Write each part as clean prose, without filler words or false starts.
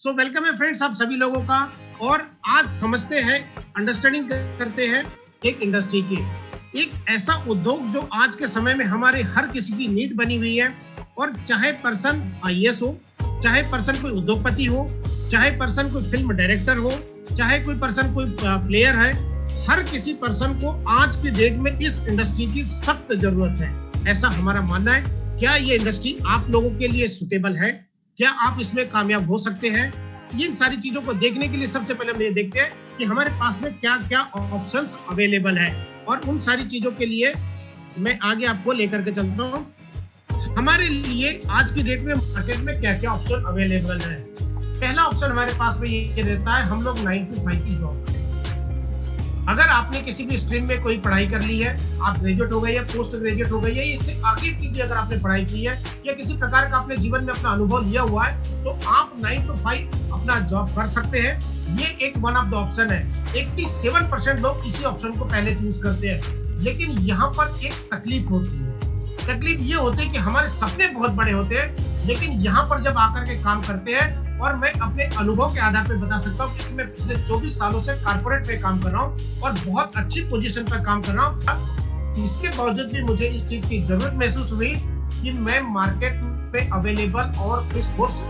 So welcome है friends आप सभी लोगों का। और आज समझते हैं, अंडरस्टैंडिंग करते हैं एक इंडस्ट्री की, एक ऐसा उद्योग जो आज के समय में हमारे हर किसी की नीड बनी हुई है। और चाहे पर्सन आईएएस हो, चाहे पर्सन कोई उद्योगपति हो, चाहे पर्सन कोई फिल्म डायरेक्टर हो, चाहे कोई पर्सन कोई प्लेयर है, हर किसी पर्सन को आज की डेट में इस इंडस्ट्री की सख्त जरूरत है, ऐसा हमारा मानना है। क्या ये इंडस्ट्री आप लोगों के लिए सुटेबल है? क्या आप इसमें कामयाब हो सकते हैं? इन सारी चीजों को देखने के लिए सबसे पहले हम ये देखते हैं कि हमारे पास में क्या क्या ऑप्शंस अवेलेबल है, और उन सारी चीजों के लिए मैं आगे आपको लेकर के चलता हूँ। हमारे लिए आज की डेट में मार्केट में क्या क्या ऑप्शन अवेलेबल है। पहला ऑप्शन हमारे पास में ये रहता है, हम लोग 9 to 5 की जॉब। अगर आपने किसी भी स्ट्रीम में कोई पढ़ाई कर ली है, आप ग्रेजुएट हो गए या पोस्ट ग्रेजुएट हो गए, या इससे आगे की भी अगर आपने पढ़ाई की है या किसी प्रकार का आपने जीवन में अपना अनुभव लिया हुआ है, तो आप 9 to 5 अपना जॉब कर सकते हैं। ये एक वन ऑफ द ऑप्शन है। 87% लोग इसी ऑप्शन को पहले चूज करते हैं, लेकिन यहाँ पर एक तकलीफ होती है। तकलीफ ये होती है कि हमारे सपने बहुत बड़े होते हैं, लेकिन यहाँ पर जब आकर के काम करते हैं, और मैं अपने अनुभव के आधार पर बता सकता हूँ कि मैं पिछले 24 सालों से कारपोरेट में काम कर रहा हूँ और बहुत अच्छी पोजीशन पर काम कर रहा हूँ। इसके बावजूद भी मुझे इस चीज की जरूरत महसूस हुई कि मैं मार्केट में अवेलेबल और इस कोर्स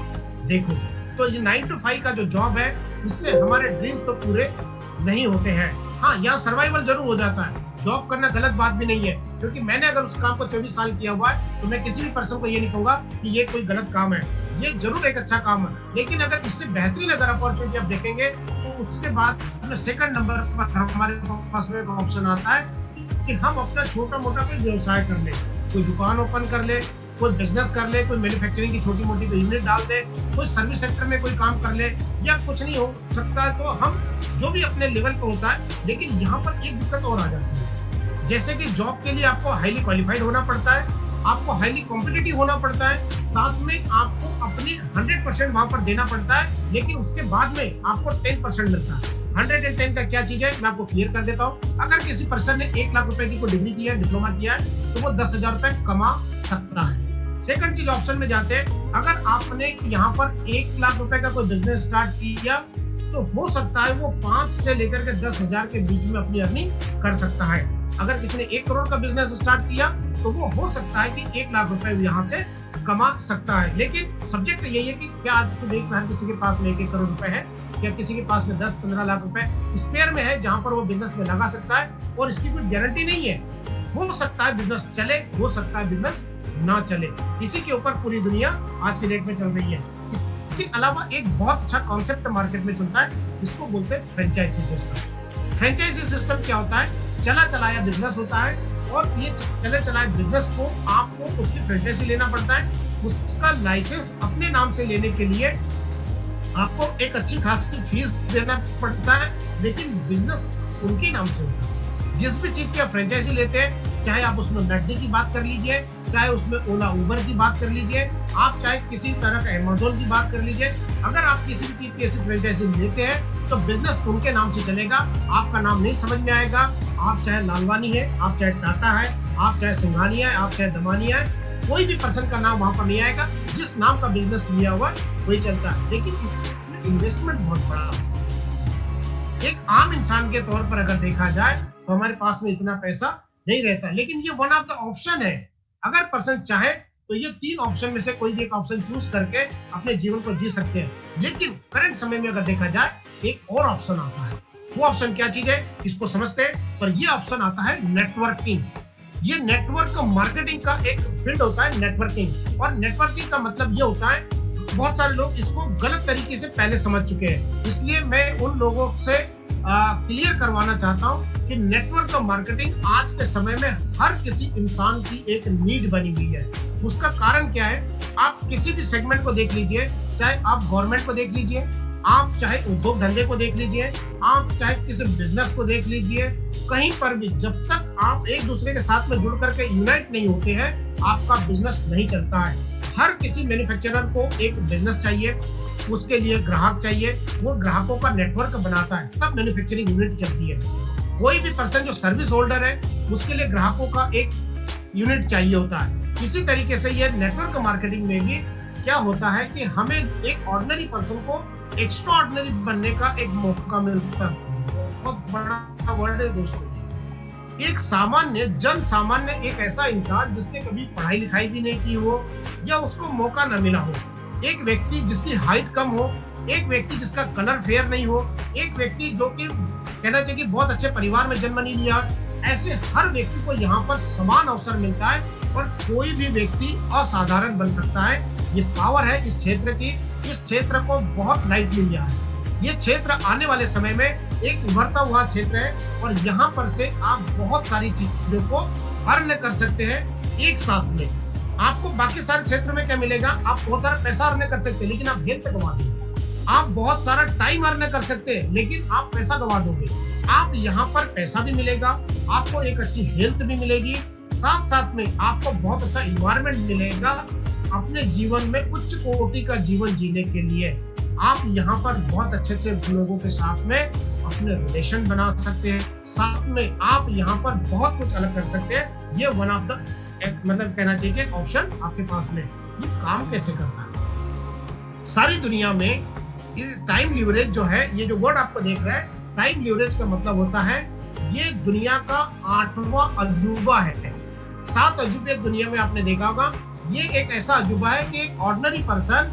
देखूं। तो ये 9 to 5 का जो जॉब है, इससे हमारे ड्रीम्स तो पूरे नहीं होते हैं। हाँ, यहाँ सर्वाइवल जरूर हो जाता है। जॉब करना गलत बात भी नहीं है, क्योंकि मैंने अगर उस काम को 24 साल किया हुआ है, तो मैं किसी भी पर्सन को ये नहीं कहूंगा कि ये कोई गलत काम है। ये जरूर एक अच्छा काम है, लेकिन अगर इससे बेहतरीन अगर अपॉर्चुनिटी आप देखेंगे, तो उसके बाद सेकंड नंबर पर हमारे पास में एक ऑप्शन आता है कि हम अपना छोटा मोटा कोई व्यवसाय कर ले, कोई दुकान ओपन कर ले, कोई बिजनेस कर ले, कोई मैन्युफैक्चरिंग की छोटी मोटी कोई यूनिट डाल दे, कोई सर्विस सेक्टर में कोई काम कर ले, या कुछ नहीं हो सकता है तो हम जो भी अपने लेवल पे होता है। लेकिन यहाँ पर एक दिक्कत और आ जाती है, जैसे कि जॉब के लिए आपको हाईली क्वालिफाइड होना पड़ता है, आपको हाईली कॉम्पिटिटिव होना पड़ता है, साथ में आपको अपनी 100% वहां पर देना पड़ता है, लेकिन उसके बाद में आपको 10% मिलता है। 110 का क्या चीज है, मैं आपको क्लियर कर देता हूँ। अगर किसी पर्सन ने 1 लाख रुपए की कोई डिग्री की है, डिप्लोमा किया है, तो वो 10,000 रुपए कमा सकता है। सेकंड चीज ऑप्शन में जाते हैं, अगर आपने यहाँ पर 1 लाख रुपए का कोई बिजनेस स्टार्ट किया, तो हो सकता है वो 5 से लेकर के 10,000 के बीच में अपनी अर्निंग कर सकता है। अगर किसी ने 1 करोड़ का बिजनेस स्टार्ट किया, तो वो हो सकता है कि 1 लाख रुपए यहाँ से कमा सकता है। लेकिन सब्जेक्ट यही है कि क्या आज की डेट में हर किसी के पास में 1 करोड़ रुपए है, या किसी के पास में 10-15 लाख रुपए स्पेयर में है, जहां पर वो बिजनेस में लगा सकता है, और इसकी कोई गारंटी नहीं है। हो सकता है बिजनेस चले, हो सकता है बिजनेस ना चले। इसी के ऊपर पूरी दुनिया आज की डेट में चल रही है। इसके अलावा एक बहुत अच्छा कॉन्सेप्ट मार्केट में चलता है, इसको बोलते हैं फ्रेंचाइजी सिस्टम। फ्रेंचाइजी सिस्टम क्या होता है? चला चलाया बिजनेस होता है, और ये चले चलाए बिजनेस को आपको उसकी फ्रेंचाइजी लेना पड़ता है। उसका लाइसेंस अपने नाम से लेने के लिए आपको एक अच्छी खासी फीस देना पड़ता है, लेकिन बिजनेस उनके नाम से होता है। जिस भी चीज की आप फ्रेंचाइजी लेते हैं, चाहे आप उसमें मैकडी की बात कर लीजिए, चाहे उसमें ओला उबर की बात कर लीजिए, आप चाहे किसी तरह का अमेज़न की बात कर लीजिए, अगर आप किसी भी चीज की ऐसी फ्रेंचाइजी लेते हैं, तो बिजनेस उनके नाम से चलेगा। आपका नाम नहीं समझ में आएगा। आप चाहे लालवानी है, आप चाहे टाटा है, आप चाहे सिंघानिया है, आप चाहे दमानिया है, कोई भी पर्सन का नाम वहां पर नहीं आएगा। जिस नाम का बिजनेस लिया हुआ है वही चलता है, लेकिन इसमें इन्वेस्टमेंट बहुत बड़ा है। एक आम इंसान के तौर पर अगर देखा जाए, तो हमारे पास में इतना पैसा नहीं रहता, लेकिन ये वन ऑफ द ऑप्शन है। अगर पर्सन चाहे तो ये 3 ऑप्शन में से कोई एक ऑप्शन चूज करके अपने जीवन को जी सकते हैं। लेकिन करंट समय में अगर देखा जाए, एक और ऑप्शन आता है। वो ऑप्शन क्या चीज है, इसको समझते हैं। पर ये ऑप्शन आता है नेटवर्किंग। ये नेटवर्क मार्केटिंग का एक फील्ड होता है, नेटवर्किंग। और नेटवर्किंग का मतलब ये होता है, बहुत सारे लोग इसको गलत तरीके से पहले समझ चुके हैं, इसलिए मैं उन लोगों से क्लियर करवाना चाहता हूं कि नेटवर्क मार्केटिंग आज के समय में हर किसी इंसान की एक नीड बनी हुई है। उसका कारण क्या है? आप किसी भी सेगमेंट को देख लीजिए, चाहे आप गवर्नमेंट को देख लीजिए, आप चाहे उद्योग धंधे को देख लीजिए, आप चाहे किसी बिजनेस को देख लीजिए, कहीं पर भी जब तक आप एक दूसरे के साथ में जुड़ करके यूनाइट नहीं होते हैं, आपका बिजनेस नहीं चलता है। हर किसी मैन्युफैक्चरर को एक बिजनेस चाहिए, उसके लिए ग्राहक चाहिए, वो ग्राहकों का नेटवर्क बनाता है, तब मैन्युफैक्चरिंग यूनिट चलती है। कोई भी पर्सन जो सर्विस होल्डर है, उसके लिए ग्राहकों का एक यूनिट चाहिए होता है। इसी तरीके से ये नेटवर्क मार्केटिंग में भी क्या होता है कि हमें एक ऑर्डिनरी पर्सन को एक्स्ट्रा ऑर्डिनरी बनने का एक मौका मिलता है। बहुत बड़ा वर्ड है दोस्तों। एक सामान्य जन सामान्य, एक ऐसा इंसान जिसने कभी पढ़ाई लिखाई भी नहीं की हो या उसको मौका न मिला हो, एक व्यक्ति जिसकी हाइट कम हो, एक व्यक्ति जिसका कलर फेयर नहीं हो, एक व्यक्ति जो कि कहना चाहिए कि बहुत अच्छे परिवार में जन्म नहीं लिया, ऐसे हर व्यक्ति को यहाँ पर समान अवसर मिलता है और कोई भी व्यक्ति असाधारण बन सकता है। ये पावर है इस क्षेत्र की। इस क्षेत्र को बहुत लाइट मिल गया है। ये क्षेत्र आने वाले समय में एक उभरता हुआ क्षेत्र है और यहाँ पर से आप बहुत सारी चीजों को अर्न कर सकते हैं एक साथ में। आपको बाकी सारे क्षेत्र में क्या मिलेगा? आप बहुत सारा पैसा अर्न कर सकते हैं लेकिन आप हेल्थ गंवा दोगे। आप बहुत सारा टाइम अर्न कर सकते हैं लेकिन आप पैसा गंवा दोगे। आप यहाँ पर पैसा भी मिलेगा, आपको एक अच्छी हेल्थ भी मिलेगी, साथ साथ में आपको बहुत अच्छा इन्वायरमेंट मिलेगा अपने जीवन में उच्च कोटि का जीवन जीने के लिए। आप यहाँ पर बहुत अच्छे अच्छे लोगों के साथ में अपने रिलेशन बना सकते हैं, साथ में आप यहाँ पर बहुत कुछ अलग कर सकते हैं। ये वन ऑफ द मतलब कहना चाहिए कि ऑप्शन आपके पास में। ये काम कैसे करता है? सारी दुनिया में टाइम लीवरेज जो है, ये जो वर्ड आपको देख रहा है, टाइम लीवरेज का मतलब होता है ये दुनिया का 8वां अजूबा है। 7 अजूबे दुनिया में आपने देखा होगा। ये एक ऐसा अजूबा है कि एक ऑर्डिनरी पर्सन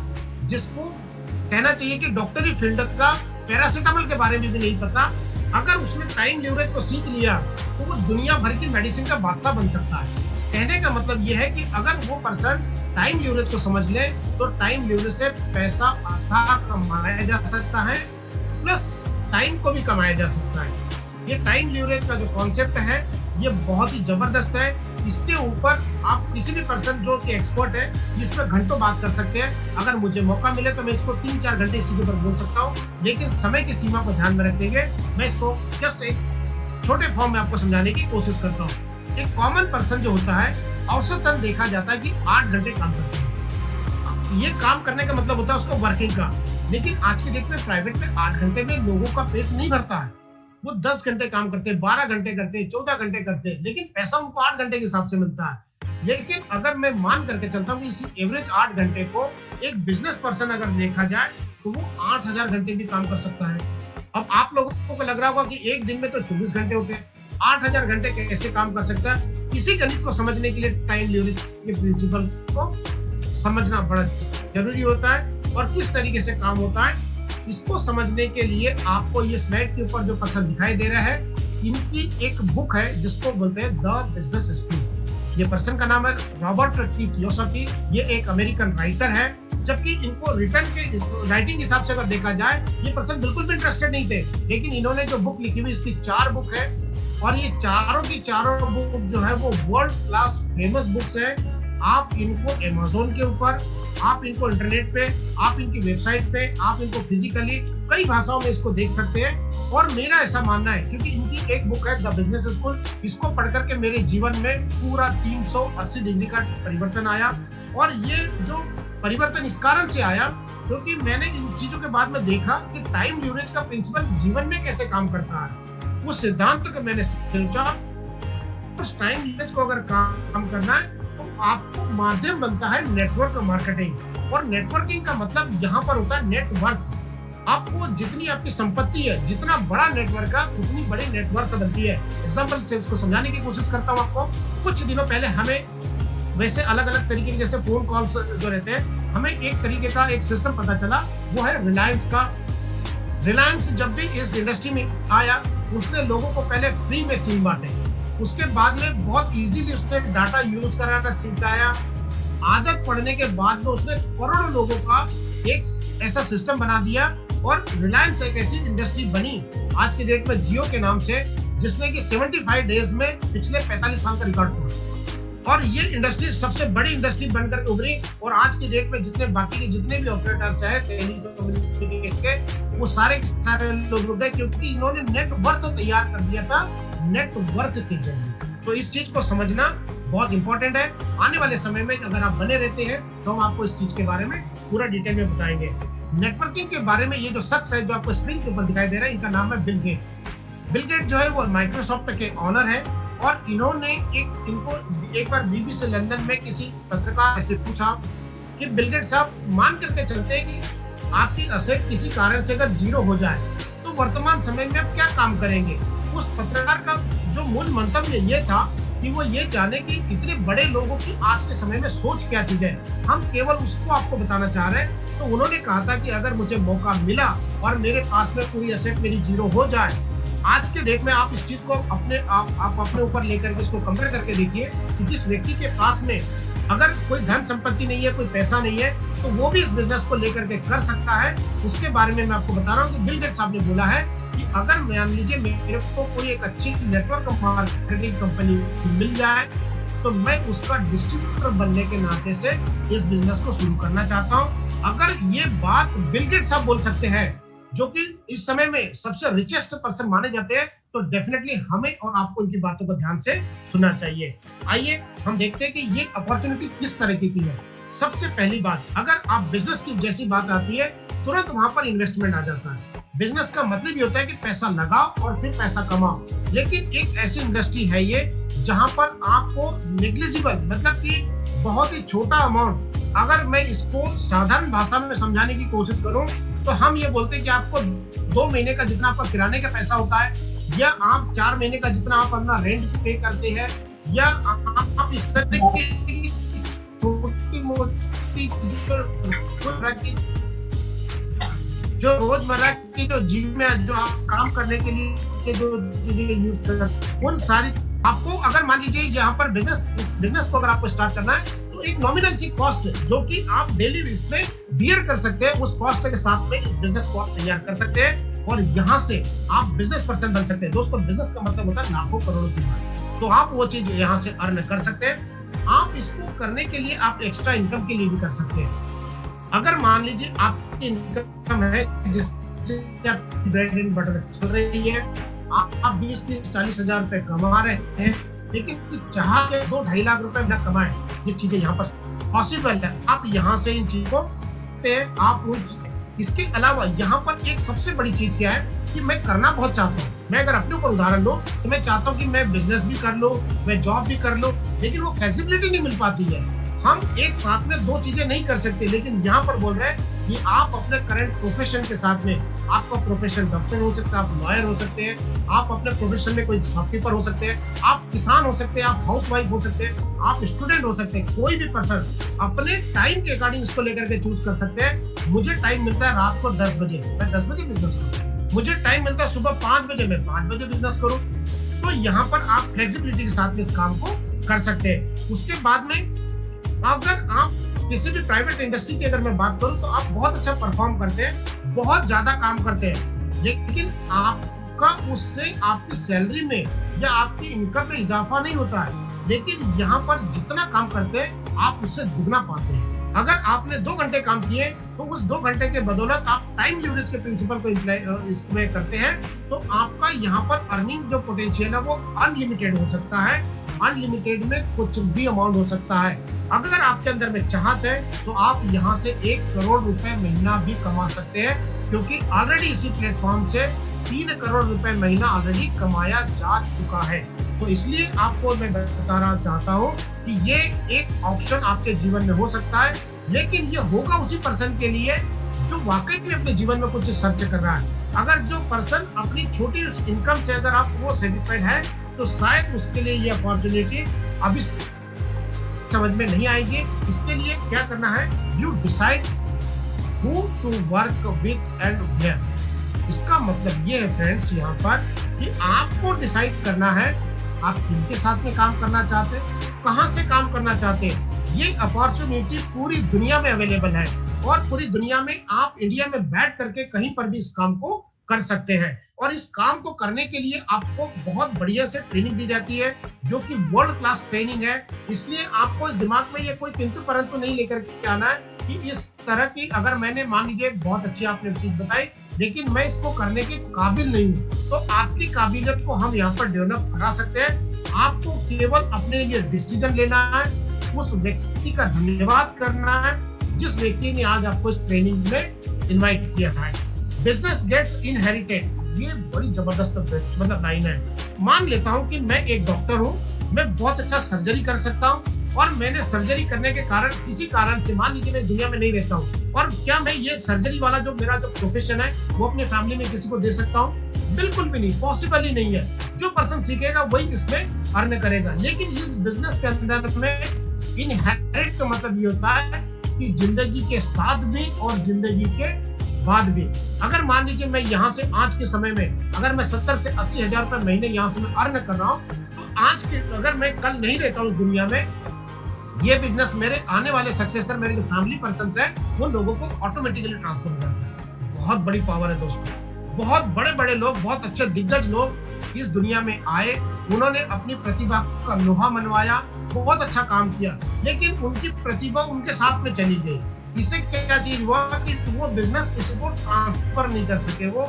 जिसको कहना चाहिए कि डॉक्टरी फील्ड का पैरासिटामोल के बारे में भी नहीं पता, अगर उसने टाइम लीवरेज को सीख लिया तो वो दुनिया भर की मेडिसिन का बादशाह बन सकता है। कहने का मतलब ये है कि अगर वो पर्सन टाइम लीवरेज को समझ ले तो टाइम लीवरेज से पैसा आधा कमाया जा सकता है, प्लस टाइम को भी कमाया जा सकता है। ये टाइम लीवरेज का जो कॉन्सेप्ट है ये बहुत ही जबरदस्त है। इसके ऊपर आप किसी भी पर्सन जो कि एक्सपर्ट है इस पर घंटों बात कर सकते हैं। अगर मुझे मौका मिले तो मैं इसको 3-4 घंटे इसी के ऊपर बोल सकता हूँ, लेकिन समय की सीमा को ध्यान में रखेंगे। मैं इसको जस्ट एक छोटे फॉर्म में आपको समझाने की कोशिश करता हूँ। एक कॉमन पर्सन जो होता है औसतन देखा जाता है कि 8 घंटे काम करता है। ये काम करने का मतलब होता है उसको वर्किंग का, लेकिन आज के डेट में प्राइवेट में 8 घंटे में लोगों का पेट नहीं भरता है। वो 10 घंटे काम करते हैं, 12 घंटे करते हैं, 14 घंटे करते हैं, लेकिन पैसा उनको 8 घंटे के हिसाब से मिलता है। लेकिन अगर मैं मान करके चलता हूँ कि इसी एवरेज 8 घंटे को एक बिजनेस पर्सन अगर देखा जाए तो वो 8000 घंटे भी काम कर सकता है। अब आप लोगों को लग रहा होगा कि एक दिन में तो 24 घंटे होते हैं, 8000 घंटे कैसे काम कर सकता है? इसी गणित को समझने के लिए टाइम लीवरेज के प्रिंसिपल को समझना बड़ा जरूरी होता है और किस तरीके से काम होता है। इसको समझने के लिए आपको ये स्लाइड के ऊपर जो पर्सन दिखाई दे रहा है, इनकी एक बुक है जिसको बोलते हैं द बिजनेस स्कूल। ये पर्सन का नाम है रॉबर्ट टी कियोसाकी। ये एक अमेरिकन राइटर है, जबकि इनको रिटर्न के राइटिंग के हिसाब से अगर देखा जाए ये पर्सन बिल्कुल भी इंटरेस्टेड नहीं थे, लेकिन इन्होंने जो बुक लिखी हुई इसकी 4 बुक है और ये चारों की चारों बुक जो है वो वर्ल्ड क्लास फेमस बुक्स है। आप इनको अमेज़न के ऊपर, आप इनको इंटरनेट पे, आप इनकी वेबसाइट पे, आप इनको फिजिकली कई भाषाओं में इसको देख सकते हैं। और मेरा ऐसा मानना है, क्योंकि इनकी एक बुक है द बिजनेस स्कूल, इसको पढ़ करके मेरे जीवन में पूरा 380 डिग्री का परिवर्तन आया। और ये जो परिवर्तन इस कारण से आया क्योंकि मैंने इन चीजों के बाद में देखा कि टाइम लीवरेज का प्रिंसिपल जीवन में कैसे काम करता है। उस सिद्धांत को मैंने सोचा, उस टाइम लीवरेज को अगर काम करना है तो आपको माध्यम बनता है नेटवर्क मार्केटिंग। और नेटवर्किंग का मतलब यहाँ पर होता है नेटवर्क। आपको जितनी आपकी संपत्ति है, जितना बड़ा नेटवर्क है उतनी बड़ी नेटवर्क बनती है। एग्जांपल से उसको समझाने की कोशिश करता हूँ आपको। कुछ दिनों पहले हमें वैसे अलग अलग तरीके के जैसे फोन कॉल्स जो रहते हैं, हमें एक तरीके का एक सिस्टम पता चला, वो है रिलायंस का। रिलायंस जब भी इस इंडस्ट्री में आया उसने लोगों को पहले फ्री में सिम बांटे, उसके बाद में बहुत इजीली उसने डाटा यूज कराना सिखाया। आदत पड़ने के बाद में उसने करोड़ों लोगों का एक ऐसा सिस्टम बना दिया और रिलायंस एक ऐसी इंडस्ट्री बनी आज के डेट में जियो के नाम से, जिसने कि 75 डेज में पिछले 45 साल का रिकॉर्ड तोड़ा। और ये इंडस्ट्री सबसे बड़ी इंडस्ट्री बनकर उभरी। और आज की डेट में जितने बाकी के जितने भी ऑपरेटर्स हैं टेलीकम्युनिकेशन के, वो सारे लोग रुक गए क्योंकि इन्होंने नेटवर्क तैयार कर दिया था नेटवर्क के जरिए। तो इस चीज को समझना बहुत इंपॉर्टेंट है। आने वाले समय में अगर आप बने रहते हैं तो हम आपको इस चीज के बारे में पूरा डिटेल में बताएंगे। नेटवर्किंग के बारे में ये जो शख्स है जो आपको स्क्रीन के ऊपर दिखाई दे रहा है, इनका नाम है बिल गेट। बिल गेट जो है वो माइक्रोसॉफ्ट के ऑनर है। और इन्होंने इनको एक बार बीबीसी लंदन में किसी पत्रकार से पूछा कि बिल गेट साहब, मान करके चलते हैं कि आपकी असेट किसी कारण से अगर जीरो हो जाए तो वर्तमान समय में आप क्या काम करेंगे। उस पत्रकार का जो मूल मंतव्य ये था कि वो ये जाने कि इतने बड़े लोगों की आज के समय में सोच क्या चीज है, हम केवल उसको आपको बताना चाह रहे हैं। तो उन्होंने कहा था कि अगर मुझे मौका मिला और मेरे पास में पूरी एसेट मेरी जीरो हो जाए, आज के डेट में आप इस चीज को आप अपने ऊपर लेकर के इसको कंपेयर करके देखिए कि जिस व्यक्ति के पास में अगर कोई धन संपत्ति नहीं है, कोई पैसा नहीं है, तो वो भी इस बिजनेस को लेकर के कर सकता है। उसके बारे में मैं आपको बता रहा हूँ कि बिल गेट्स साहब ने बोला है कि अगर मान लीजिए मेरे को कोई एक अच्छी नेटवर्क मार्केटिंग कंपनी मिल जाए तो मैं उसका डिस्ट्रीब्यूटर बनने के नाते से इस बिजनेस को शुरू करना चाहता हूँ। अगर ये बात बिल गेट्स साहब बोल सकते हैं, जो कि इस समय में सबसे रिचेस्ट पर्सन माने जाते हैं, तो डेफिनेटली हमें और आपको इनकी बातों को ध्यान से सुनना चाहिए। आइए हम देखते हैं कि ये अपॉर्चुनिटी किस तरीके की है। सबसे पहली बात, अगर आप बिजनेस की जैसी बात आती है तुरंत वहां पर इन्वेस्टमेंट आ जाता है। बिजनेस का मतलब ये होता है कि पैसा लगाओ और फिर पैसा कमाओ, लेकिन एक ऐसी इंडस्ट्री है ये जहां पर आपको नेग्लिजिबल मतलब कि बहुत ही छोटा अमाउंट, अगर मैं इसको साधारण भाषा में समझाने की कोशिश करूं तो हम ये बोलते हैं कि आपको 2 महीने का जितना आपका किराने का पैसा होता है, या आप 4 महीने का जितना आप अपना रेंट पे करते हैं, या आप इस तरह की छोटी मोटी जो रोजमर्रा की जो जीवन में जो आप काम करने के लिए जो चीजें यूज करते हैं, उन सारी आपको अगर मान लीजिए यहाँ पर इस बिजनेस को अगर आपको स्टार्ट करना है तो एक नॉमिनल सी कॉस्ट जो कि आप डेली इसमें बियर कर सकते हैं, उस कॉस्ट के साथ में इस बिजनेस को आप तैयार कर सकते हैं और यहाँ से आप बिजनेस पर्सन बन सकते हैं। दोस्तों, बिजनेस का मतलब होता है लाखों करोड़ों की बात, तो आप वो चीज यहाँ से अर्न कर सकते हैं। आप इसको करने के लिए आप एक्स्ट्रा इनकम के लिए भी कर सकते हैं। अगर मान लीजिए आपकी इनकम है जिससे ब्रेड एंड बटर चल रही है, आप 20-30-40 हजार रुपए कमा रहे हैं, लेकिन चाह के 2-2.5 लाख रुपए न कमाएं, ये चीजें यहाँ पर पॉसिबल है। आप यहाँ से इन चीजों को आप इसके अलावा यहाँ पर एक सबसे बड़ी चीज क्या है कि मैं करना बहुत चाहता हूँ। मैं अगर अपने ऊपर उदाहरण लूं तो मैं चाहता हूँ कि मैं बिजनेस भी कर लूं, मैं जॉब भी कर लूं, लेकिन वो फ्लेक्सिबिलिटी नहीं मिल पाती है। हम एक साथ में 2 चीजें नहीं कर सकते, लेकिन यहाँ पर बोल रहे हैं कि आप अपने करंट प्रोफेशन के साथ में, आपका प्रोफेशन डॉक्टर हो सकता है, आप लॉयर हो सकते हैं, आप अपने प्रोफेशन में कोई शॉपकीपर हो सकते हैं, आप किसान हो सकते हैं, आप हाउस वाइफ हो सकते हैं, आप स्टूडेंट हो सकते हैं, कोई भी पर्सन अपने टाइम के अकॉर्डिंग इसको लेकर के चूज कर सकते हैं। मुझे टाइम मिलता है रात को 10 बजे, मैं 10 बजे बिजनेस करूँ, मुझे टाइम मिलता है सुबह 5 बजे, मैं 5 बजे बिजनेस करूँ। तो यहाँ पर आप फ्लेक्सिबिलिटी के साथ इस काम को कर सकते हैं। उसके बाद में अगर आप किसी भी प्राइवेट इंडस्ट्री की अगर मैं बात करूं तो आप बहुत अच्छा परफॉर्म करते हैं, बहुत ज्यादा काम करते हैं, लेकिन आपका उससे आपकी सैलरी में या आपकी इनकम में इजाफा नहीं होता है। लेकिन यहाँ पर जितना काम करते हैं आप उससे दुगना पाते हैं। अगर आपने 2 घंटे काम किए तो उस 2 घंटे के बदौलत आप टाइम लीवरेज के प्रिंसिपल को इसमें करते हैं, तो आपका यहाँ पर अर्निंग जो पोटेंशियल है वो अनलिमिटेड हो सकता है। अनलिमिटेड में कुछ भी अमाउंट हो सकता है। अगर आपके अंदर में चाहत है तो आप यहाँ से 1 करोड़ रुपए महीना भी कमा सकते हैं, क्योंकि ऑलरेडी इसी प्लेटफॉर्म से 3 करोड़ रुपए महीना ऑलरेडी कमाया जा चुका है। तो इसलिए आपको मैं बताना चाहता हूँ कि ये एक ऑप्शन आपके जीवन में हो सकता है, लेकिन ये होगा उसी पर्सन के लिए जो वाकई में अपने जीवन में कुछ सर्च कर रहा है। अगर जो पर्सन अपनी छोटी इनकम से अगर आप वो सेटिस्फाइड है तो शायद उसके लिए ये अपॉर्चुनिटी अभी समझ में नहीं आएगी। इसके लिए क्या करना है, you decide who to work with and where. इसका मतलब ये है फ्रेंड्स यहाँ पर कि आपको डिसाइड करना है आप किनके साथ में काम करना चाहते हैं, कहाँ से काम करना चाहते हैं। ये अपॉर्चुनिटी पूरी दुनिया में अवेलेबल है और पूरी दुनिया में आप इंडिया में बैठ करके कहीं पर भी इस काम को कर सकते हैं। और इस काम को करने के लिए आपको बहुत बढ़िया से ट्रेनिंग दी जाती है, जो कि वर्ल्ड क्लास ट्रेनिंग है। इसलिए आपको दिमाग में ये कोई किंतु परंतु नहीं लेकर के आना है कि इस तरह की अगर मैंने मान लीजिए बहुत अच्छी आपने चीज बताई, लेकिन मैं इसको करने के काबिल नहीं हूँ, तो आपकी काबिलियत को हम यहाँ पर डेवलप करा सकते हैं। आपको केवल अपने लिए डिसीजन लेना है, उस व्यक्ति का धन्यवाद करना है जिस व्यक्ति ने आज आपको इस ट्रेनिंग में इन्वाइट किया है। बिजनेस गेट्स इनहेरिटेड, ये बड़ी जबरदस्त मतलब लाइन है। मान लेता हूँ कि मैं एक डॉक्टर हूँ, मैं बहुत अच्छा सर्जरी कर सकता हूँ और मैंने सर्जरी करने के कारण किसी कारण से मान लीजिए मैं दुनिया में नहीं रहता हूँ, और क्या मैं ये सर्जरी वाला जो मेरा जो प्रोफेशन है वो अपने फैमिली में किसी को दे सकता हूँ? बिल्कुल भी नहीं, पॉसिबल ही नहीं है। जो पर्सन सीखेगा वही इसमें अर्न करेगा। लेकिन इस बिजनेस के अंदर में इनहेरिट का मतलब ये होता है कि जिंदगी के साथ भी और जिंदगी के बाद भी। अगर मान लीजिए मैं यहाँ से आज के समय में अगर मैं 70 से 80 हजार रुपए महीने यहाँ से मैं अर्न कर रहा हूँ, तो आज के अगर मैं कल नहीं रहता हूँ उस दुनिया में, ये बिजनेस मेरे आने वाले सक्सेसर, मेरे जो फैमिली पर्सन्स हैं, वो लोगों को ऑटोमेटिकली ट्रांसफर हो जाता है। बहुत बड़ी पावर है दोस्तों। बहुत बड़े बड़े लोग, बहुत अच्छे दिग्गज लोग इस दुनिया में आए, उन्होंने अपनी प्रतिभा का लोहा मनवाया, बहुत अच्छा काम किया, लेकिन उनकी प्रतिभा उनके साथ में चली गई। इससे क्या चीज हुआ कि वो बिजनेस इसको ट्रांसफर नहीं कर सके। वो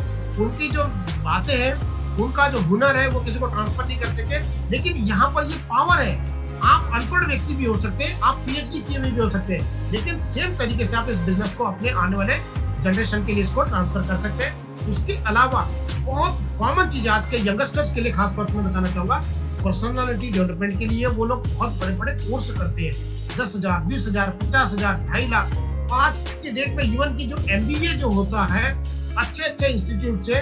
उनकी जो बातें हैं, उनका जो हुनर है, वो किसी को ट्रांसफर नहीं कर सके। लेकिन यहाँ पर ये पावर है, आप अनपढ़ व्यक्ति भी हो सकते हैं, आप पीएचडी किए हुए भी हो सकते हैं, लेकिन सेम तरीके से आप इस बिजनेस को अपने आने वाले जनरेशन के लिए इसको ट्रांसफर कर सकते हैं। उसके अलावा बहुत कॉमन चीज आज के यंगस्टर्स के लिए खास तौर से मैं बताना चाहूंगा, पर्सनालिटी डेवलपमेंट के लिए वो लोग बहुत बड़े बड़े कोर्स करते हैं। 10,000, 20,000, 50,000, 2.5 लाख। आज की डेट में इवन की जो MBA जो होता है अच्छे इंस्टीट्यूट से,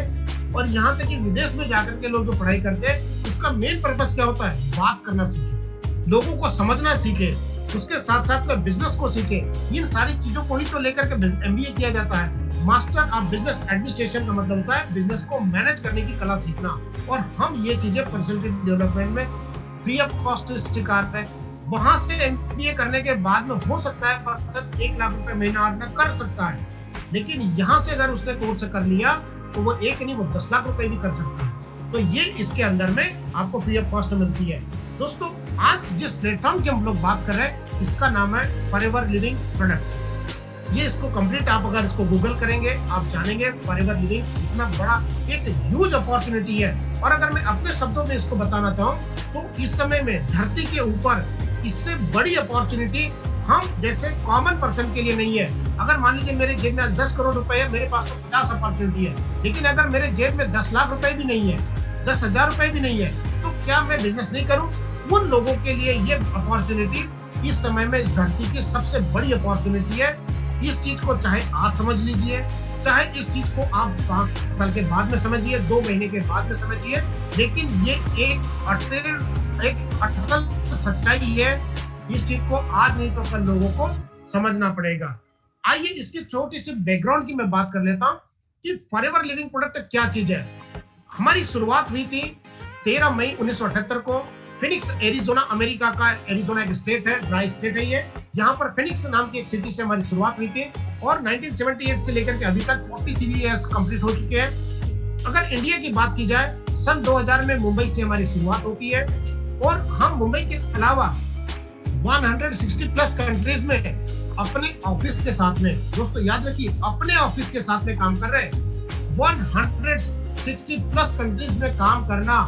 और यहाँ तक कि विदेश में जाकर के लोग जो पढ़ाई करते हैं, उसका मेन पर्पस क्या होता है? बात करना सीखे, लोगों को समझना सीखे, उसके साथ साथ में बिजनेस को सीखे। इन सारी चीजों को ही तो लेकर के MBA किया जाता है। मास्टर ऑफ बिजनेस एडमिनिस्ट्रेशन का मतलब होता है बिजनेस को मैनेज करने की कला सीखना। और हम ये चीजें पर्सनालिटी डेवलपमेंट में फ्री ऑफ कॉस्ट सिखा रहे हैं। वहां से MBA करने के बाद में हो सकता है पर्सन 1 लाख रुपए महीना अर्न कर सकता है, लेकिन यहाँ से अगर उसने कोर्स कर लिया तो वो 1 नहीं, वो 10 लाख रुपए भी कर सकता है। तो ये इसके अंदर में आपको फ्री ऑफ कॉस्ट मिलती है। दोस्तों, आज जिस प्लेटफॉर्म की हम लोग बात कर रहे हैं, इसका नाम है फॉरएवर लिविंग प्रोडक्ट्स। ये इसको कंप्लीट आप अगर इसको गूगल करेंगे, आप जानेंगे फॉरएवर लिविंग इतना बड़ा एक ह्यूज अपॉर्चुनिटी है। और अगर मैं अपने शब्दों में इसको बताना चाहूँ तो इस समय में धरती के ऊपर इससे बड़ी अपॉर्चुनिटी हम जैसे कॉमन पर्सन के लिए नहीं है। अगर मान लीजिए मेरे जेब में आज 10 करोड़ रुपए है, मेरे पास तो 50 अपॉर्चुनिटी है। लेकिन अगर मेरे जेब में 10 लाख रुपए भी नहीं है, 10,000 रुपए भी नहीं है, तो क्या मैं बिजनेस नहीं करूं? उन लोगों के लिए ये अपॉर्चुनिटी इस समय में इस धरती की सबसे बड़ी अपॉर्चुनिटी है। इस चीज को चाहे आज समझ लीजिए, चाहे इस चीज को आप 5 साल के बाद में समझिए, 2 महीने के बाद में समझिए, लेकिन ये एक अटल सच्चाई है। इस चीज को आज नहीं तो कल लोगों को समझना पड़ेगा। आइए इसकी छोटी सी बैकग्राउंड की मैं बात कर लेता हूँ कि फॉरएवर लिविंग प्रोडक्ट क्या चीज है। हमारी शुरुआत हुई थी 13 मई 1978 को फिनिक्स, एरिजोना, अमेरिका का एरिजोना एक स्टेट है, ड्राई स्टेट है ये। यहाँ पर फिनिक्स नाम की एक सिटी से हमारी शुरुआत हुई थी और 1978 से लेकर के अभी तक 43 इयर्स कंप्लीट हो चुके हैं। अगर इंडिया की बात की जाए, सन 2000 में मुंबई से हमारी शुरुआत होती है और हम मुंबई के अलावा 160 प्लस कंट्रीज में अपने ऑफिस के साथ में, दोस्तों याद रखिए, अपने ऑफिस के साथ में काम कर रहे हैं। 160 प्लस कंट्रीज में काम करना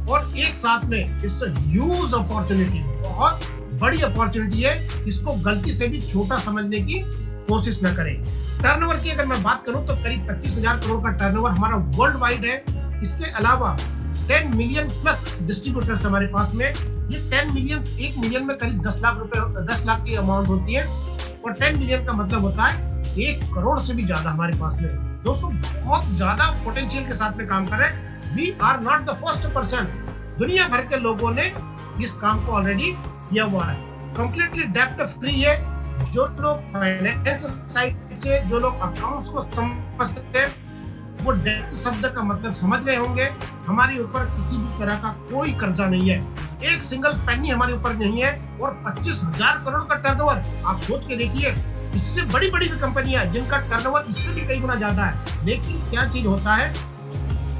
और एक साथ में, इट्स अ ह्यूज अपॉर्चुनिटी, बहुत बड़ी अपॉर्चुनिटी है। इसको गलती से भी छोटा समझने की कोशिश न करें। टर्नओवर की अगर मैं बात करूं तो करीब 25,000 करोड़ का टर्नओवर हमारा वर्ल्ड वाइड है। इसके अलावा 10 मिलियन प्लस डिस्ट्रीब्यूटर्स हमारे पास में। ये 10 मिलियन, 1 मिलियन में करीब 10 लाख रुपए, 10 लाख की अमाउंट होती है और 10 मिलियन का मतलब होता है 1 करोड़ से भी ज्यादा हमारे पास में। दोस्तों, बहुत ज्यादा पोटेंशियल के साथ में काम कर रहे हैं। We are not the first person. दुनिया भर के लोगों ने इस काम को ऑलरेडी किया हुआ है। कंप्लीटली डेप्ट फ्री है। जो लोग फाइनेंस साइड से, जो लोग अकाउंट्स को समझते हैं, वो डेप्ट शब्द का मतलब समझ रहे होंगे। हमारे ऊपर किसी भी तरह का कोई कर्जा नहीं है, एक सिंगल पेनी हमारे ऊपर नहीं है और 25,000 करोड़ का टर्नओवर। आप सोच के देखिए, इससे बड़ी बड़ी भी कंपनियां जिनका टर्नओवर इससे भी कई गुना ज्यादा है। लेकिन क्या चीज होता है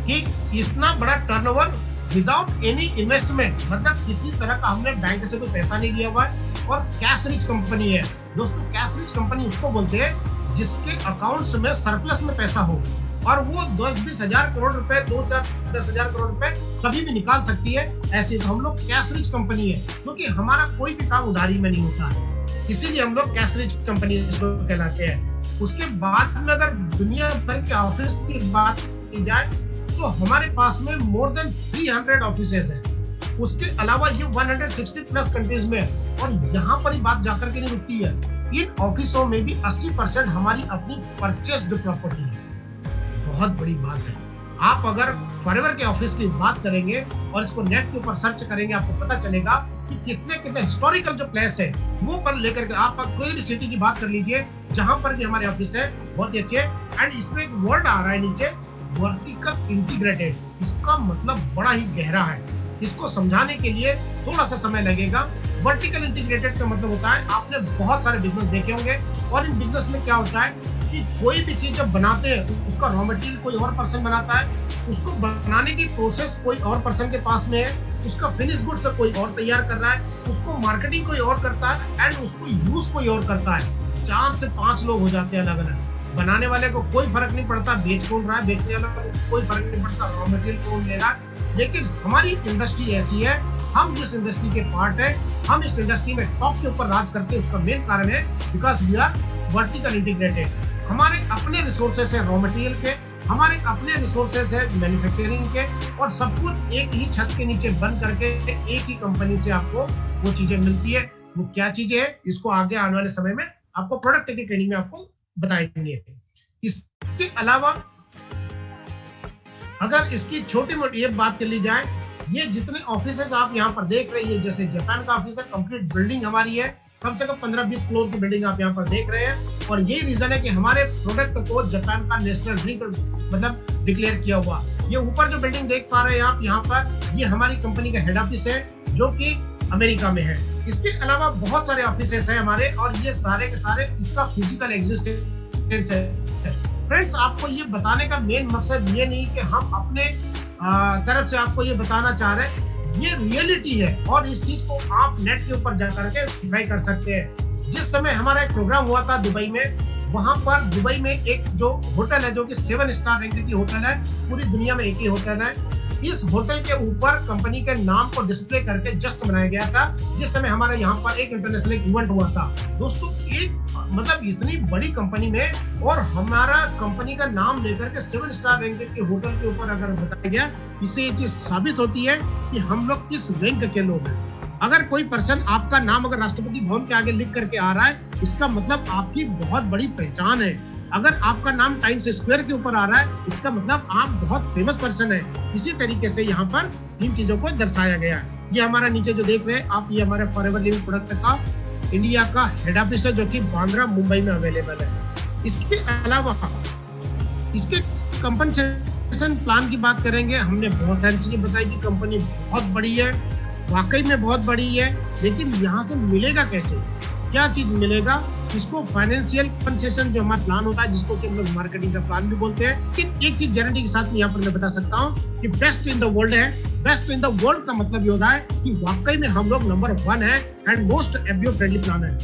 कि इतना बड़ा टर्नओवर विदाउट एनी इन्वेस्टमेंट, मतलब किसी तरह का हमने बैंक से कोई पैसा नहीं लिया हुआ है और कैश रिच कंपनी है। दोस्तों, कैश रिच कंपनी उसको बोलते हैं जिसके अकाउंट्स में सरप्लस में पैसा हो और वो 10-20 हजार करोड़ रुपए, 2-4-10 हजार करोड़ रुपए कभी भी निकाल सकती है। ऐसे तो हम लोग कैश रिच कंपनी है, क्योंकि हमारा कोई भी काम उधारी में नहीं होता है, इसीलिए हम लोग कैश रिच कंपनी कहलाते हैं। उसके बाद में अगर दुनिया भर के ऑफिस की बात की जाए तो हमारे पास में मोर देन 300 ऑफिसेज हैं। उसके अलावा ये 160 प्लस कंट्रीज में है और यहाँ पर ही बात जाकर के नहीं रुकती है। इन ऑफिसों में भी 80% हमारी अपनी परचेस्ड प्रॉपर्टी है। बहुत बड़ी बात है। आप अगर फॉरएवर के ऑफिस की बात करेंगे और इसको नेट के ऊपर सर्च करेंगे, आपको पता चलेगा कि कितने कितने हिस्टोरिकल जो प्लेस है वो पर लेकर के आप कोई भी सिटी की बात कर लीजिए, जहां पर भी हमारे ऑफिस है, बहुत ही अच्छे। एंड इसमें एक वर्ड आ रहा है नीचे, वर्टिकल इंटीग्रेटेड। इसका मतलब बड़ा ही गहरा है, इसको समझाने के लिए थोड़ा सा समय लगेगा। वर्टिकल इंटीग्रेटेड का मतलब होता है, आपने बहुत सारे बिजनेस देखे होंगे और इन बिजनेस में क्या होता है कि कोई भी चीज जब बनाते हैं उसका रॉ मटेरियल कोई और पर्सन बनाता है, उसको बनाने की प्रोसेस कोई और पर्सन के पास में है, उसका फिनिश गुड्स कोई और तैयार कर रहा है, उसको मार्केटिंग कोई और करता है एंड उसको यूज कोई और करता है। 4 से 5 लोग हो जाते हैं अलग अलग। बनाने वाले को कोई फर्क नहीं पड़ता बेच कौन रहा है, बेचने वाले को कोई फर्क नहीं पड़ता रॉ मटेरियल कौन ले रहा है। लेकिन हमारी इंडस्ट्री ऐसी है, हम जिस इंडस्ट्री के पार्ट है, हम इस इंडस्ट्री में टॉप के ऊपर राज करते हैं। उसका मेन कारण है because we are vertical integrated. हमारे अपने रिसोर्सेस है रॉ मटेरियल के, हमारे अपने रिसोर्सेस है मैन्युफैक्चरिंग के, और सब कुछ एक ही छत के नीचे बंद करके एक ही कंपनी से आपको वो चीजें मिलती है। वो क्या चीजें है इसको आगे आने वाले समय में आपको प्रोडक्ट की ट्रेनिंग में आपको बताएंगे। इसके अलावा अगर इसकी छोटी मोटी बात कर ली जाए, ये जितने ऑफिसेस आप यहाँ पर देख रहे हैं, जैसे जापान का ऑफिस है, कंप्लीट बिल्डिंग हमारी है, कम से कम 15-20 फ्लोर की बिल्डिंग आप यहाँ पर देख रहे हैं। और यही रीजन है कि हमारे प्रोडक्ट को जापान का नेशनल ड्रिंक मतलब डिक्लेयर किया हुआ। ये ऊपर जो बिल्डिंग देख पा रहे हैं आप यहाँ पर, ये हमारी कंपनी का हेड ऑफिस है जो कि अमेरिका में है। इसके अलावा बहुत सारे ऑफिसेस हैं हमारे, और ये सारे के सारे इसका फिजिकल एग्जिस्टेंस है। फ्रेंड्स, आपको ये बताने का मेन मकसद ये नहीं कि हम अपने तरफ से आपको ये बताना चाह रहे हैं, ये रियलिटी है और इस चीज को आप नेट के ऊपर जाकर के वेरीफाई कर सकते हैं। जिस समय हमारा एक प्रोग्राम हुआ था दुबई में, वहां पर दुबई में एक जो होटल है जो कि 7 स्टार रैंक की होटल है, पूरी दुनिया में एक ही होटल है, इस होटल के ऊपर कंपनी के नाम को डिस्प्ले करके जस्ट बनाया गया था। जिस समय हमारे यहाँ पर एक इंटरनेशनल इवेंट हुआ था दोस्तों, एक मतलब इतनी बड़ी कंपनी में और हमारा कंपनी का नाम लेकर के 7 स्टार रैंक के होटल के ऊपर अगर बताया गया, इससे ये चीज साबित होती है कि हम लोग किस रैंक के लोग हैं। अगर कोई पर्सन आपका नाम अगर राष्ट्रपति भवन के आगे लिख करके आ रहा है, इसका मतलब आपकी बहुत बड़ी पहचान है। अगर आपका नाम टाइम्स स्क्वायर के ऊपर आ रहा है, इसका मतलब आप बहुत फेमस पर्सन है। इसी तरीके से यहाँ पर इन चीजों को दर्शाया गया है। ये हमारा नीचे जो देख रहे हैं आप, ये हमारे फॉरएवर लिविंग प्रोडक्ट का इंडिया का हेड ऑफिस है जो कि बांद्रा मुंबई में अवेलेबल है। इसके अलावा इसके कंपनसेशन प्लान की बात करेंगे, हमने बहुत सारी चीजें बताई कि कंपनी बहुत बड़ी है, वाकई में बहुत बड़ी है, लेकिन यहाँ से मिलेगा कैसे, क्या चीज मिलेगा, इसको फाइनेंशियल कंपनसेशन जो हमारा प्लान होता है, जिसको कि हम लोग मार्केटिंग का प्लान भी बोलते हैं। लेकिन एक चीज गारंटी के साथ यहाँ पर मैं बता सकता हूँ कि बेस्ट इन द वर्ल्ड है। बेस्ट इन द वर्ल्ड का मतलब ये हो रहा है कि वाकई में हम लोग नंबर 1 है and most FBO friendly plan है।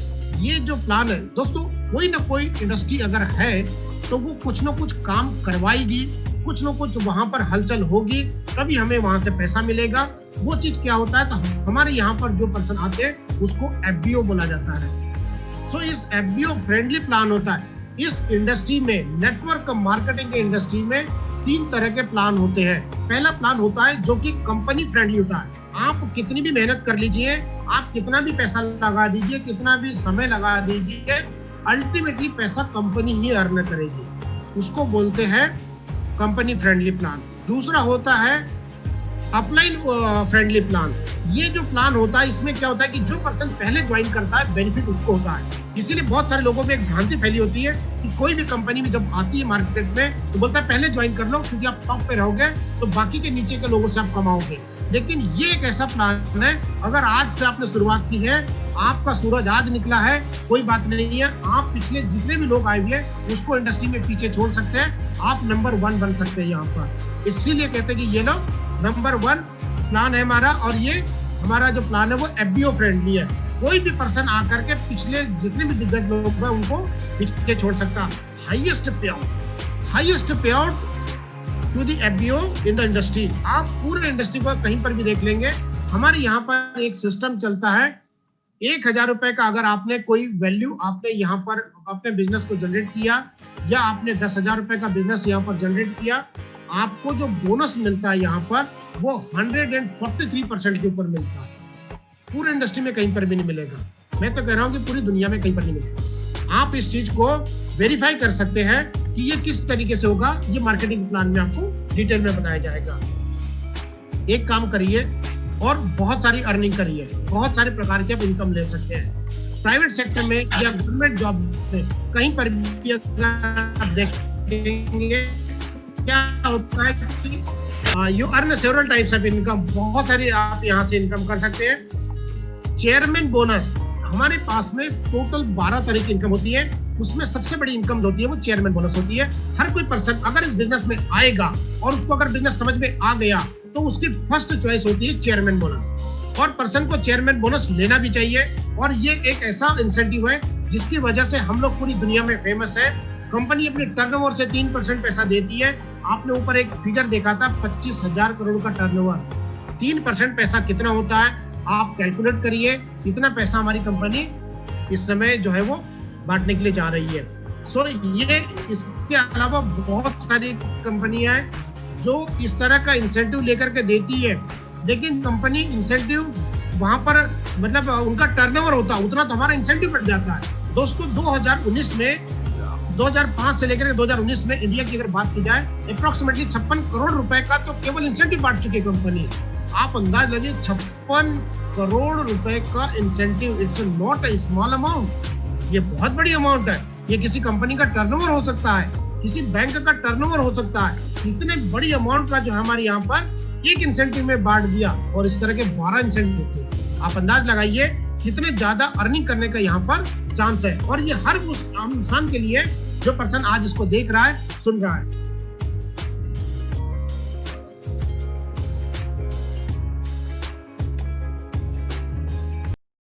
ये जो प्लान है दोस्तों, कोई ना कोई इंडस्ट्री अगर है तो वो कुछ ना कुछ काम करवाएगी, कुछ ना कुछ वहां पर हलचल होगी, तभी हमें वहां से पैसा मिलेगा। वो चीज क्या होता है, तो हमारे यहाँ पर जो पर्सन आते हैं उसको एफबीओ बोला जाता है। सो इस एफबीओ फ्रेंडली प्लान होता है। इस इंडस्ट्री में, नेटवर्क मार्केटिंग के इंडस्ट्री में 3 तरह के प्लान होते हैं। पहला प्लान होता है जो कि कंपनी फ्रेंडली होता है। आप कितनी भी मेहनत कर लीजिए, आप कितना भी पैसा लगा दीजिए, कितना भी समय लगा दीजिए, अल्टीमेटली पैसा कंपनी ही अर्न करेगी। उसको बोलते हैं कंपनी फ्रेंडली प्लान। दूसरा होता है अपलाइन फ्रेंडली प्लान। ये जो प्लान होता है, इसमें क्या होता है कि जो पर्सन पहले ज्वाइन करता है बेनिफिट उसको होता है। इसीलिए बहुत सारे लोगों में एक भ्रांति फैली होती है कि कोई भी कंपनी में जब आती है मार्केट में तो बोलता है पहले ज्वाइन कर लो क्योंकि आप टॉप पे रहोगे तो बाकी के नीचे के लोगों से आप कमाओगे। लेकिन ये एक ऐसा प्लान है, अगर आज से आपने शुरुआत की है, आपका सूरज आज निकला है, कोई बात नहीं है, आप पिछले जितने भी लोग आए हुए हैं उसको इंडस्ट्री में पीछे छोड़ सकते हैं, आप नंबर 1 बन सकते हैं यहाँ पर। इसीलिए कहते हैं कि ये लो नंबर 1 प्लान है हमारा, और ये हमारा जो प्लान है वो एफबीओ फ्रेंडली है। कोई भी पर्सन आकर के पिछले जितने भी दिग्गज लोग हैं उनको पीछे छोड़ सकता। Highest pay out to the FBO in the industry. आप पूरे इंडस्ट्री को कहीं पर भी देख लेंगे, हमारे यहाँ पर एक सिस्टम चलता है। 1000 रुपए का अगर आपने कोई वैल्यू आपने यहाँ पर अपने बिजनेस को जनरेट किया, या आपने 10,000 रुपए का बिजनेस यहाँ पर जनरेट किया, आपको जो बोनस मिलता है यहाँ पर वो 143% के ऊपर मिलता है। पूरे इंडस्ट्री में कहीं पर भी नहीं मिलेगा। मैं तो कह रहा हूँ कि पूरी दुनिया में कहीं पर नहीं मिलेगा। आप इस चीज को वेरीफाई कर सकते हैं कि ये किस तरीके से होगा। ये मार्केटिंग प्लान में आपको डिटेल में बताया जाएगा। एक काम करिए और बहुत सारी अर्निंग करिए, बहुत सारे प्रकार की आप इनकम ले सकते हैं। प्राइवेट सेक्टर में या गवर्नमेंट जॉब में कहीं पर भी अगर आप देखेंगे क्या होता है कि you earn several types of income, बहुत सारी आप यहाँ से इनकम कर सकते हैं। चेयरमैन बोनस, हमारे पास में टोटल 12 तरह की इनकम होती है, उसमें सबसे बड़ी इनकम जो होती है वो चेयरमैन बोनस होती है। हर कोई पर्सन अगर इस बिजनेस में आएगा और उसको अगर बिजनेस समझ में आ गया तो उसकी फर्स्ट चॉइस होती है चेयरमैन बोनस, और पर्सन को चेयरमैन बोनस लेना भी चाहिए। और ये एक ऐसा इंसेंटिव है जिसकी वजह से हम लोग पूरी दुनिया में फेमस है। कंपनी अपने टर्नओवर से 3% पैसा देती है। आपने ऊपर एक फिगर देखा था 25,000 करोड़ का टर्नओवर, 3% पैसा कितना होता है आप कैलकुलेट करिए। इतना पैसा हमारी कंपनी इस समय जो है वो बांटने के लिए जा रही है। सो ये इसके अलावा बहुत सारी कंपनियां हैं जो इस तरह का इंसेंटिव लेकर के देती है, लेकिन कंपनी इंसेंटिव वहां पर मतलब उनका टर्नओवर होता है उतना तो हमारा इंसेंटिव बढ़ जाता है। दोस्तों 2019 में 2005 से लेकर 2019 में इंडिया की अगर बात की जाए अप्रोक्सीमेटली 56 करोड़ रुपए का तो केवल इंसेंटिव बांट चुकी है कंपनी। आप अंदाज लगाइए 56 करोड़ रुपए का incentive, it's not a small amount, ये बहुत बड़ी अमाउंट है। ये किसी कंपनी का टर्नओवर हो सकता है, किसी बैंक का टर्नओवर हो सकता है। इतने बड़ी अमाउंट का जो हमारे यहाँ पर एक इंसेंटिव में बांट दिया, और इस तरह के 12 इंसेंटिव थे। आप अंदाज लगाइए कितने ज्यादा अर्निंग करने का यहाँ पर चांस है। और ये हर उस आम इंसान के लिए जो पर्सन आज इसको देख रहा है, सुन रहा है।